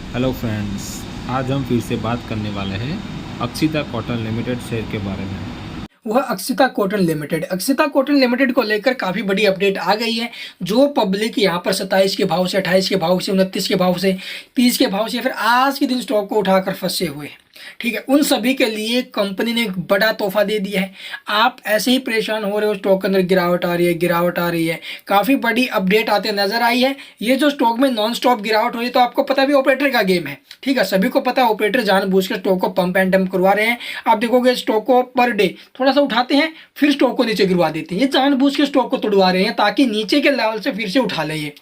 Hello friends, आज हम फिर से बात करने वाले हैं अक्षिता कॉटन लिमिटेड शेयर के बारे में। वह अक्षिता कॉटन लिमिटेड को लेकर काफ़ी बड़ी अपडेट आ गई है। जो पब्लिक यहाँ पर 27 के भाव से, 28 के भाव से, 29 के भाव से, 30 के भाव से, फिर आज के दिन स्टॉक को उठाकर फंसे हुए हैं, ठीक है, उन सभी के लिए कंपनी ने एक बड़ा तोहफा दे दिया है। आप ऐसे ही परेशान हो रहे हो, स्टॉक के अंदर गिरावट आ रही है, गिरावट आ रही है, काफ़ी बड़ी अपडेट आते नजर आई है। ये जो स्टॉक में नॉन स्टॉप गिरावट हो रही है, तो आपको पता भी ऑपरेटर का गेम है, ठीक है, सभी को पता है। ऑपरेटर जानबूझकर स्टॉक को पंप एंड डंप करवा रहे हैं। आप देखोगे स्टॉक को पर डे थोड़ा सा उठाते हैं, फिर स्टॉक को नीचे गिरवा देते हैं। ये जानबूझ के स्टॉक को तोड़वा रहे हैं ताकि नीचे के लेवल से फिर से उठा ले ये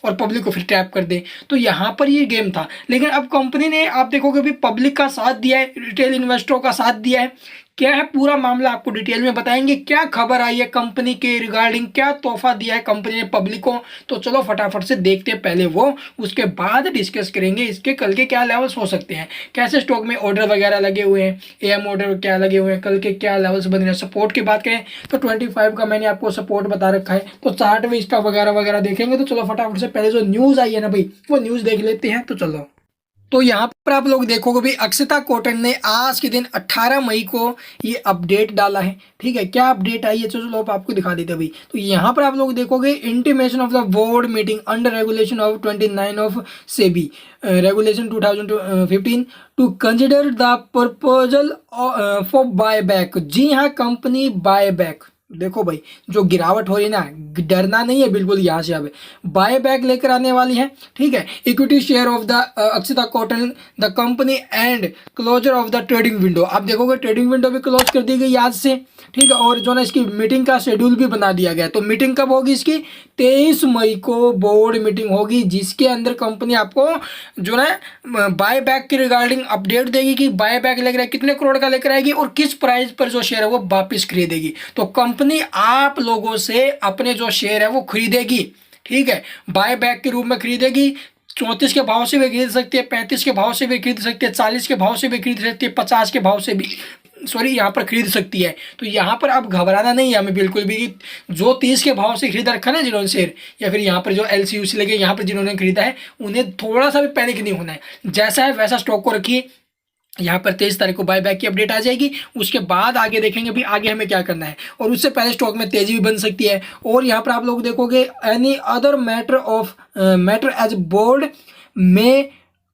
और पब्लिक को फिर ट्रैप कर दे। तो यहाँ पर ये गेम था, लेकिन अब कंपनी ने, आप देखोगे भी, पब्लिक का साथ दिया है, रिटेल इन्वेस्टरों का साथ दिया है। क्या है पूरा मामला आपको डिटेल में बताएंगे। क्या खबर आई है कंपनी के रिगार्डिंग, क्या तोहफा दिया है कंपनी ने पब्लिक को, तो चलो फटाफट से देखते हैं पहले वो, उसके बाद डिस्कस करेंगे इसके कल के क्या लेवल्स हो सकते हैं, कैसे स्टॉक में ऑर्डर वगैरह लगे हुए हैं, एएम ऑर्डर क्या लगे हुए हैं, कल के क्या लेवल्स बन रहे हैं। सपोर्ट की बात करें तो 25 का मैंने आपको सपोर्ट बता रखा है, तो चार्ट में इसका वगैरह वगैरह देखेंगे। तो चलो फटाफट से पहले जो न्यूज़ आई है ना भाई, वो न्यूज़ देख लेते हैं। तो चलो, तो यहाँ पर आप लोग देखोगे भी, अक्षिता कॉटन ने आज के दिन 18 मई को ये अपडेट डाला है, ठीक है। क्या अपडेट आई है, चलो आप आपको दिखा देते भाई। तो यहाँ पर आप लोग देखोगे, intimation of the board meeting under regulation of 29 of SEBI regulation 2015 to consider the proposal for buy back. जी हाँ, कंपनी बाय बैक, देखो भाई, जो गिरावट हो रही है ना, डरना नहीं है बिल्कुल। यहाँ से अब बाय बैक लेकर आने वाली है, ठीक है। Equity share of the Akshita Cotton the company and closure of the trading window. आप देखोगे ट्रेडिंग विंडो भी क्लोज कर दी गई आज से, ठीक है। और जो ना इसकी मीटिंग का शेड्यूल भी बना दिया गया। तो मीटिंग कब होगी इसकी, 23 मई को बोर्ड मीटिंग होगी, जिसके अंदर कंपनी आपको जो ना बाय बैक की रिगार्डिंग अपडेट देगी कि बाय बैक लेकर कितने करोड़ का लेकर आएगी और किस प्राइस पर जो शेयर है वो वापस खरीदेगी। तो कंपनी आप लोगों से अपने जो शेयर है वो खरीदेगी, ठीक है, बाय बैक के रूप में खरीदेगी। 34 के भाव से भी खरीद सकती है, 35 के भाव से भी खरीद सकती है, 40 के भाव से भी खरीद सकती है, 50 के भाव से भी, सॉरी, यहाँ पर खरीद सकती है। तो यहाँ पर अब घबराना नहीं है हमें बिल्कुल भी कि जो 30 के भाव से खरीद रखा ना जिन्होंने शेयर, या फिर यहाँ पर जो एलसीयूसी लगे यहाँ पर जिन्होंने खरीदा है, उन्हें थोड़ा सा भी पैनिक नहीं होना है। जैसा है वैसा स्टॉक को रखिए। यहाँ पर 23 तारीख को बाय बैक की अपडेट आ जाएगी, उसके बाद आगे देखेंगे भी आगे हमें क्या करना है, और उससे पहले स्टॉक में तेजी भी बन सकती है। और यहाँ पर आप लोग देखोगे, any other matter as board में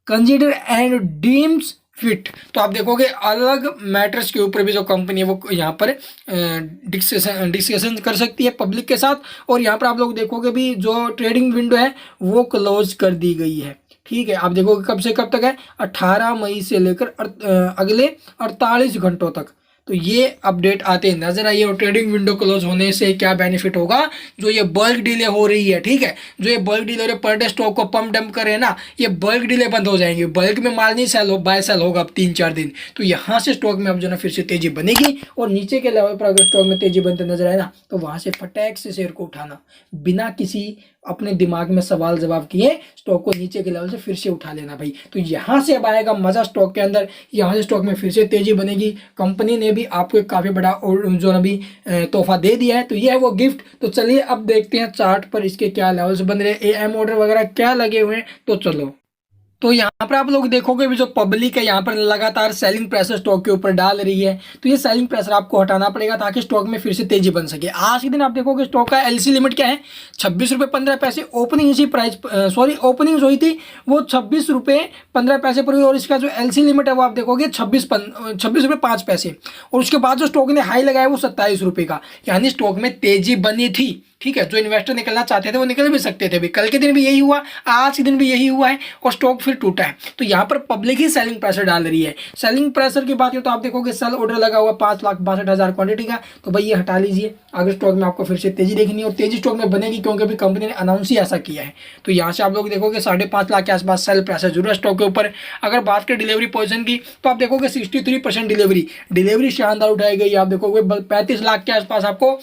कंसिडर एंड डीम्स फिट। तो आप देखोगे अलग मैटर्स के ऊपर भी जो कंपनी है वो यहाँ पर डिस्कशन कर सकती है पब्लिक के साथ। और यहाँ पर आप लोग देखोगे भी, जो ट्रेडिंग विंडो है वो क्लोज कर दी गई है, ठीक है। आप देखोगे कब से कब तक है, 18 मई से लेकर अगले 48 घंटों तक। तो ये अपडेट आते नजर आई है। और ट्रेडिंग विंडो क्लोज होने से क्या बेनिफिट होगा, जो ये बल्क डीले हो रही है, ठीक है, जो ये बल्क डीले हो रही है, पर डे स्टॉक को पंप डंप करे ना, ये बल्क डीले बंद हो जाएंगे। बल्क में माल नहीं सेल हो, बाय सेल होगा अब 3-4 दिन। तो यहाँ से स्टॉक में अब जो ना फिर से तेजी बनेगी, और नीचे के लेवल पर अगर स्टॉक में तेजी बनते नजर आए ना, तो वहां से फटैक से शेयर को उठाना, बिना किसी अपने दिमाग में सवाल जवाब किए स्टॉक को नीचे के लेवल से फिर से उठा लेना भाई। तो यहाँ से अब आएगा मजा स्टॉक के अंदर, यहाँ से स्टॉक में फिर से तेजी बनेगी। कंपनी ने भी आपको एक काफी बड़ा जो अभी तोहफा दे दिया है, तो ये है वो गिफ्ट। तो चलिए अब देखते हैं चार्ट पर इसके क्या लेवल्स बन रहे हैं, एएम ऑर्डर वगैरह क्या लगे हुए हैं। तो चलो, तो यहाँ पर आप लोग देखोगे भी, जो पब्लिक है यहाँ पर लगातार सेलिंग प्रेशर स्टॉक के ऊपर डाल रही है। तो ये सेलिंग प्रेशर आपको हटाना पड़ेगा ताकि स्टॉक में फिर से तेजी बन सके। आज के दिन आप देखोगे स्टॉक का एलसी लिमिट क्या है, 26 रुपये 15 पैसे। ओपनिंग इसी प्राइस, सॉरी, ओपनिंग जो हुई थी वो 26 रुपये 15 पैसे पर हुई, और इसका जो एलसी लिमिट है वो आप देखोगे 26 रुपये 5 पैसे। और उसके बाद जो स्टॉक ने हाई लगाया वो 27 रुपये का, यानी स्टॉक में तेजी बनी थी, ठीक है। जो इन्वेस्टर निकलना चाहते थे वो निकल भी सकते थे भी। कल के दिन भी यही हुआ, आज के दिन भी यही हुआ है, और स्टॉक फिर टूटा है। तो यहाँ पर पब्लिक ही सेलिंग प्रेशर डाल रही है। सेलिंग प्रेशर की बात करें तो आप देखोगे सेल ऑर्डर लगा हुआ 5,62,000 क्वांटिटी का, तो भाई ये हटा लीजिए अगर स्टॉक में आपको फिर से तेजी देखनी है। और तेजी स्टॉक में बनेगी क्योंकि अभी कंपनी ने अनाउंस ही ऐसा किया है। तो यहाँ से आप लोग देखोगे 5.5 लाख के आसपास सेल प्रेशर जरूर है स्टॉक के ऊपर। अगर बात करें डिलीवरी पोजिशन की, तो आप देखोगे 63% डिलीवरी शानदार उठाई गई। आप देखोगे 35 लाख के आसपास आपको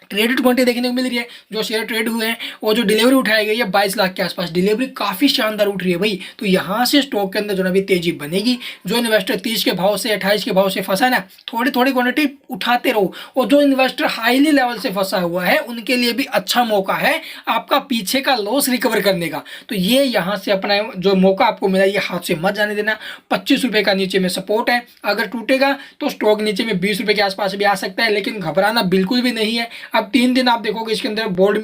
ट्रेडेड क्वांटिटी देखने को मिल रही है, जो शेयर ट्रेड हुए हैं, और जो डिलीवरी उठाई गई है 22 लाख के आसपास, डिलीवरी काफ़ी शानदार उठ रही है भाई। तो यहाँ से स्टॉक के अंदर जो है अभी तेजी बनेगी। जो इन्वेस्टर 30 के भाव से 28 के भाव से फंसा है ना, थोड़ी थोड़ी क्वांटिटी उठाते रहो। और जो इन्वेस्टर हाईली लेवल से फंसा हुआ है उनके लिए भी अच्छा मौका है आपका पीछे का लॉस रिकवर करने का। तो ये यहाँ से अपना जो मौका आपको मिला ये हाथ से मत जाने देना। 25 रुपये का नीचे में सपोर्ट है, अगर टूटेगा तो स्टॉक नीचे में 20 रुपये के आसपास भी आ सकता है, लेकिन घबराना बिल्कुल भी नहीं है। अब 3 दिन आप देखोगे इसके अंदर बोर्ड